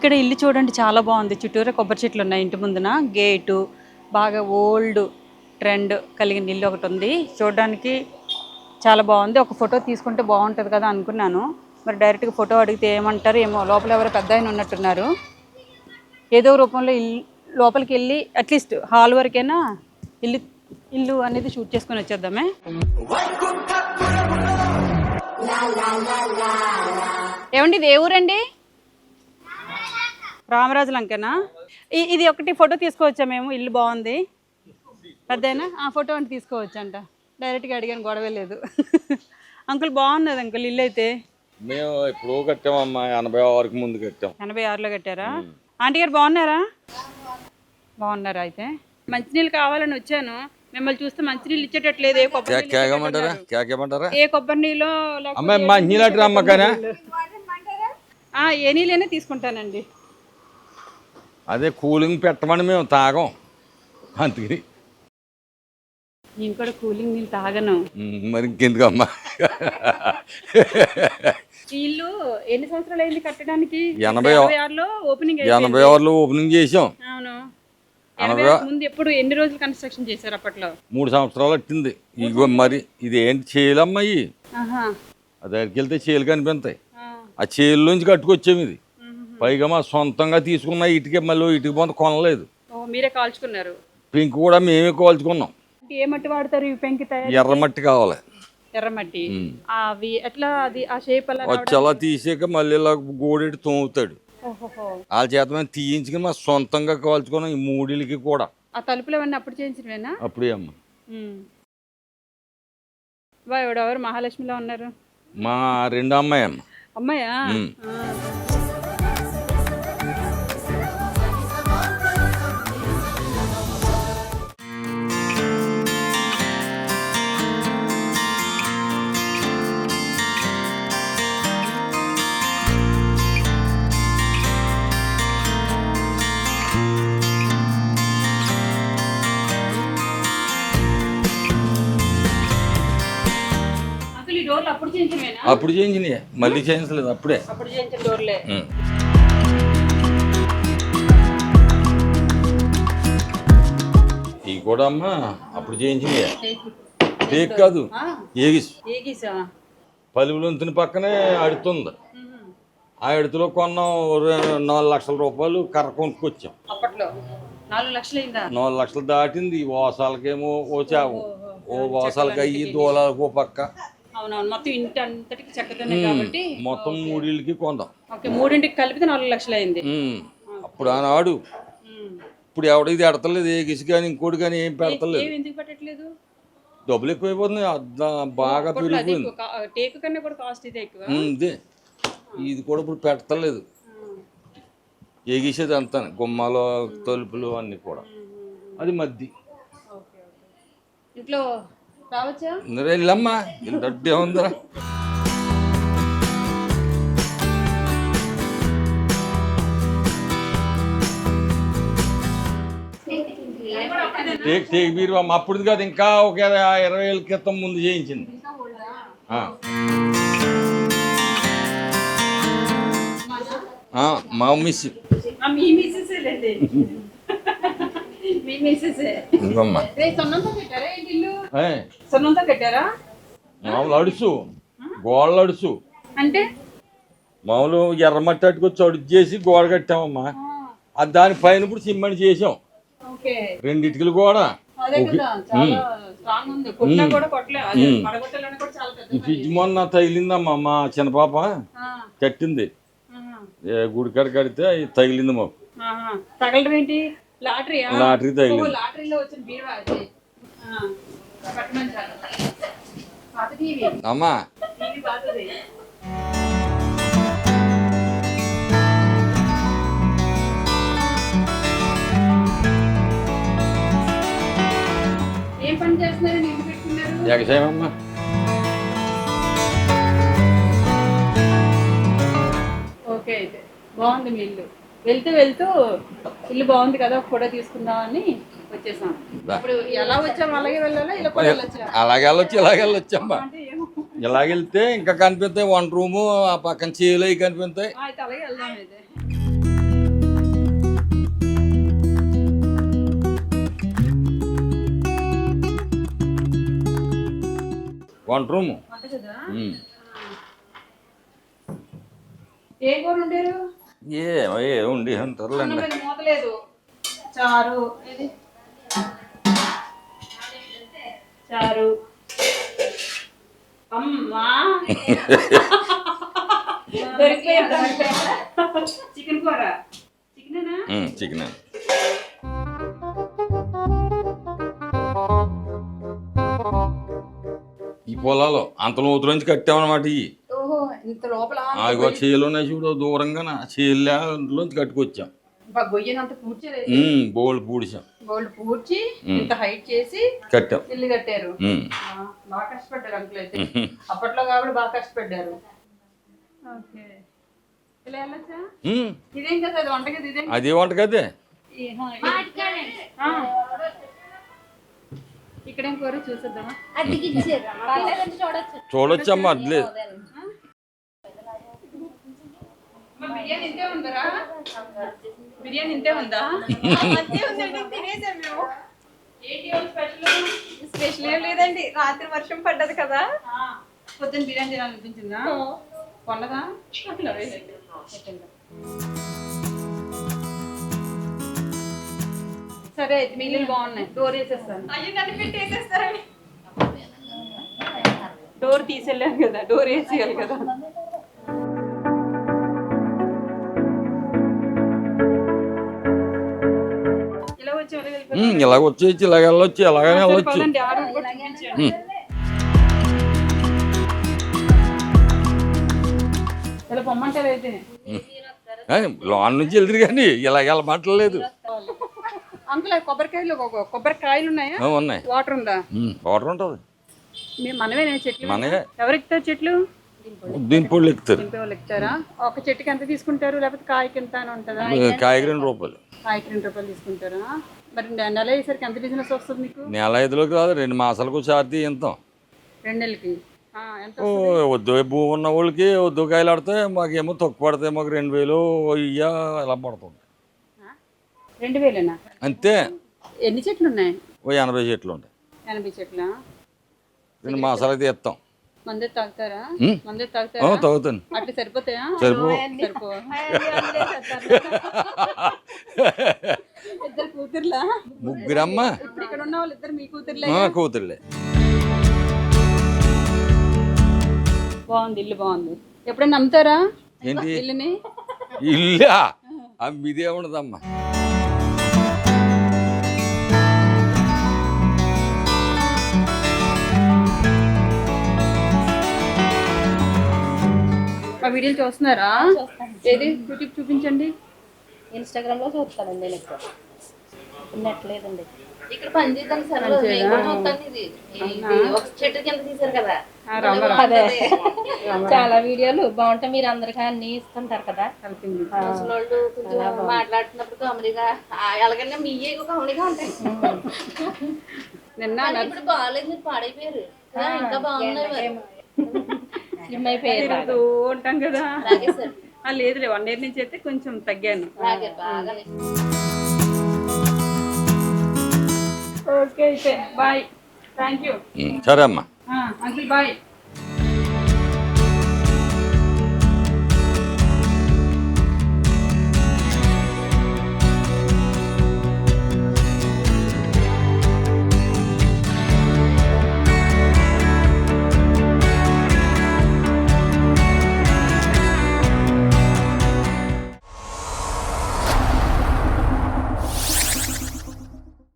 ఇక్కడ ఇల్లు చూడండి చాలా బాగుంది. చుట్టూరా కొబ్బరి చెట్లు ఉన్నాయి. ఇంటి ముందున గేటు, బాగా ఓల్డ్ ట్రెండ్ కలిగిన ఇల్లు ఒకటి ఉంది. చూడడానికి చాలా బాగుంది. ఒక ఫోటో తీసుకుంటే బాగుంటుంది కదా అనుకున్నాను. మరి డైరెక్ట్గా ఫోటో అడిగితే ఏమంటారు ఏమో. లోపల ఎవరో పెద్ద ఆయన ఉన్నట్టున్నారు. ఏదో రూపంలో లోపలికి వెళ్ళి అట్లీస్ట్ హాల్ వరకైనా ఇల్లు అనేది షూట్ చేసుకొని వచ్చేద్దామే. ఏమండి ఇది ఏ ఊరండి? రామరాజు లంకనా? ఇది ఒకటి ఫోటో తీసుకోవచ్చా మేము? ఇల్లు బాగుంది పెద్దయినా ఫోటో అంటే తీసుకోవచ్చంట. డైరెక్ట్గా అడిగాను, గొడవే లేదు. అంకుల్ బాగున్నది అంకుల్ ఇల్లు అయితే. మేము ఎప్పుడో కట్టామమ్మా, 86కి ముందు కట్టాం. 86లో కట్టారా? ఆంటీ గారు బాగున్నారా? బాగున్నారా? అయితే మంచినీళ్ళు కావాలని వచ్చాను. మిమ్మల్ని చూస్తే మంచినీళ్ళు ఇచ్చేటట్లేదు. ఏ కొబ్బరి నీళ్ళు ఏ నీళ్ళైనా తీసుకుంటానండి. అదే కూలింగ్ పెట్టమని మేము తాగం, అందుకని నేను కూడా కూలింగ్ నీళ్ళు తాగను. మరి ఇంకెందుకమ్మా. ఇల్లు ఎన్ని సంవత్సరాలు అయింది కట్టడానికి? 86లో ఓపెనింగ్ చేసాం. అవును. ముందు ఎప్పుడు ఎన్ని రోజులు కన్స్ట్రక్షన్ చేశారు? అప్పట్లో 3 సంవత్సరాలు పట్టింది. ఇగో మరి ఇది ఏంటి చేయాలమ్మా? దగ్గరికి వెళ్తే చేలు కనిపిస్తాయి. ఆ చేలులోంచి కట్టుకొచ్చాము. ఇది పైగా మా సొంతంగా తీసుకున్న ఇటుకే, మళ్ళీ ఇటుక పొంద కొనలేదు. మీరే కాల్చుకున్నారు? పెంకు కూడా మేమే కాల్చుకున్నాం. ఏ మట్టి వాడతారు ఈ పెంకి తయారు? ఎర్రమట్టి కావాలి. ఎర్రమట్టి అవి ఎట్లా? అది ఆ షేప్ వచ్చి అలా తీసాక మళ్ళీ ఇలా గోడెట్టి తోముతాడు. వాళ్ళ చేత మేము తీయించుకుని మా సొంతంగా కాల్చుకున్నాం. ఈ 3 కూడా. ఆ తలుపులు అవన్నీ అప్పుడు చేయించినవేనా? అప్పుడే అమ్మ. ఎవరు మహాలక్ష్మిలో ఉన్నారు? మా 2 అమ్మాయి అమ్మ. అమ్మాయా? అప్పుడు చేయించినాయి, మళ్ళీ చేయించలేదు. అప్పుడే ఇవి కూడా అమ్మా అప్పుడు చేయించినాయి. టేక్ కాదు, ఏగిస్. పలువులొంతుని పక్కనే అడుతుంది. ఆ అడుతులో కొన్నాం. 4 లక్షల రూపాయలు కర్ర కొనుక్కొచ్చాం. 4 లక్షలు దాటింది. ఓసాలకేమో ఓ ఓసాలకి అయ్యి దూలాలకు ఓ పక్క. మొత్తం ఇంటి అంతటికి చెక్కతోనే కాబట్టి మొత్తం 3 కొందాం. 3 కలిపితే 4 లక్షలు అయింది. అప్పుడు ఆనాడు. ఇప్పుడు ఎవడిది ఎడతలేదు, ఏ గిసి కానీ ఇంకోటి కానీ ఏం పెడతలేదు. ఎందుకు పెట్టట్లేదు? డబ్బులు ఎక్కువైపోతుంది, బాగా పెరిగిపోయింది. టేకు కన్నా కూడా కాస్ట్ ఇదే ఎక్కువ. ఇదే ఇది కూడా ఇప్పుడు పెట్టలేదు. ఏగిసేది అంతా గుమ్మాలు, తలుపులు అన్నీ కూడా. అది మద్ది. ఇంట్లో రావచ్చా? వెళ్ళమ్మా, దడ్డే ఉందిరా. టేక్ మీరు అప్పుడు కాదు, ఇంకా ఒక 20 ఏళ్ళ క్రితం ముందు చేయించింది. మా మిస్ మామూలు అడుసు, గోడలు అడుసు అంటే మామూలు ఎర్రమట్టి అట్టుకొచ్చి అడుగు చేసి గోడ కట్టామమ్మా. అది దానిపైన ఇప్పుడు సిమెంట్ చేసాం. 2 ఇటుకలు కూడా. ఫ్రిడ్జ్ మొన్న తగిలిందమ్మా, మా చిన్న పాప కట్టింది. గుడికాడ కడితే తగిలింది మాకు. తగలరేంటి? లాటరీ తగిలింది. అమ్మా ఏం పని చేస్తున్నారని ఇంటి పెట్టుకున్నారు? వ్యవసాయమమ్మా. ఓకే, అయితే బాగుంది మీ ఇల్లు. వెళ్తూ ఇల్లు బాగుంది కదా, ఫోటో తీసుకుందాం అని వచ్చేసాం. ఇప్పుడు ఎలా వచ్చాము అలాగే వెళ్ళాలా? అలాగే వెళ్ళొచ్చమ్మా. ఇలాగెళ్తే ఇంకా కనిపిస్తాయి. 1 రూము, ఆ పక్కన చేలు అవి కనిపిస్తాయి. అలాగే వెళ్దాం అయితే. వంట రూము. వంట కదా. ఏ కూర వండారు? ఏ ఉండి అంటారులేండి. మూతలేదు. చారు ఇది చారు. అమ్మా చికెన్ కూర. చికెనేనా? చికెన్. ఈ పొలాలు అంత లోతులోంచి కట్టామన్నమాట. ఇవి ఇంత లోపల ఇగో చేలు ఉన్నాయి చూడు దూరంగా. చేలోంచి కట్టుకొచ్చాం. గొయ్యనంత పూడ్చారు. బోల్డ్ పూడ్చాం. బోల్డ్ పూడ్చి ఇంత హైట్ చేసి కట్టాం. ఇల్లు కట్టారు. బాగా కష్టపడ్డారు అంకుల్ అయితే. అప్పట్లో కాబట్టి బాగా కష్టపడ్డారు. ఓకే, ఇలా వెళ్ళొచ్చా? ఇదేం కదా అది వంటగది. ఇదే అదే వంటగదే. ఇక్కడేం కూర చూసేద్దామా? చూడొచ్చమ్మా. అది లేదు. బిర్యానీ ఇంతే ఉందరా? బిర్యానీ ఇంతే ఉందా? స్పెషల్ ఏం లేదండి. రాత్రి వర్షం పడ్డది కదా, పొద్దున్న బిర్యానీ తినాలనిపించిందా? కొన్నదా? సరే అయితే మిగిలిన బాగున్నాయి. డోర్ వేసేస్తాను. అయ్యో నన్ను పెట్టేసేస్తారని. డోర్ తీసేళ్ళాను కదా, డోర్ వేసేయాలి కదా. ఇలాగ వచ్చేసి ఇలాగ వెళ్ళొచ్చు. ఎలాగైనా వెళ్ళొచ్చు. ఇలా పొమ్మంటారు అయితే. లోన్ నుంచి వెళ్తారు కానీ ఇలా వెళ్ళమంటలేదు. అంకుల్ కొబ్బరికాయలు ఉన్నాయా? ఉన్నాయి. వాటర్ ఉందా? వాటర్ ఉంటుంది. మనమే చెట్లు. మనమే. ఎవరెక్కుతారు చెట్లు? దీనిపళ్ళు ఎక్కుతారు. వాళ్ళు ఎక్కుతారా? ఒక చెట్టుకి ఎంత తీసుకుంటారు? లేకపోతే కాయకి ఎంత అని ఉంటుందా? కాయకి 2 రూపాయలు. కాయకి 2 రూపాయలు తీసుకుంటారా? మరి నెల అయ్యేసరికి ఎంత బిజినెస్ వస్తుంది మీకు? నెల 5లోకి రాదు, 2 మాసాలకు ఒకసారి తీయంతాం. 2 నెలలకి ఎంత? వద్దు భూమి ఉన్న వాళ్ళకి వద్దు కాయలు ఆడితే మాకేమో తక్కువ పడతాయి. మాకు 2000 ఇలా పడుతుంది. 2000 అంతే. ఎన్ని చెట్లు ఉన్నాయి? 80 చెట్లు ఉంటాయి. 80 చెట్ల. 2 మాసాలకు తీస్తాం. మందే తాగుతారా? మందే తాగుతారా? తాగుతాను. అట్లా సరిపోతాయా? సరిపో. ఇద్దరు కూతుర్లా? ముగ్గురమ్మా. ఇప్పుడు ఇక్కడ ఉన్న వాళ్ళు ఇద్దరు మీ కూతుర్లే? కూతుర్లే. బాగుంది, ఇల్లు బాగుంది. ఎప్పుడైనా నమ్ముతారా ఏంటి ఇల్లుని? ఇల్లా అమ్మిదే ఉండదమ్మా. మా వీడియోలు చూస్తున్నారా? ఏది యూట్యూబ్ చూపించండి. ఇన్స్టాగ్రామ్ లో చూస్తానండి. నేను ఎక్కువ నెట్ లేదండి. ఇక్కడ పని చేద్దాం సార్. చూస్తాను. ఇది ఒక చెట్టు కింద తీసారు కదా, అదే చాలా వీడియోలు బాగుంటాయి. మీరు అందరికీ అన్ని ఇస్తుంటారు కదా. ముసలోళ్ళు కొంచెం మాట్లాడుతున్నప్పుడు కామెడీగా ఎలాగైనా మీ కామెడీగా ఉంటాయి. నిన్న ఇప్పుడు బాగాలేదు, మీరు పాడైపోయారు. ఇంకా బాగున్నాయి. ఉంటాం కదా. లేదులే 1 year నుంచి అయితే కొంచెం తగ్గాను. ఓకే అయితే బాయ్. Thank you. సరే అమ్మా. Uncle bye.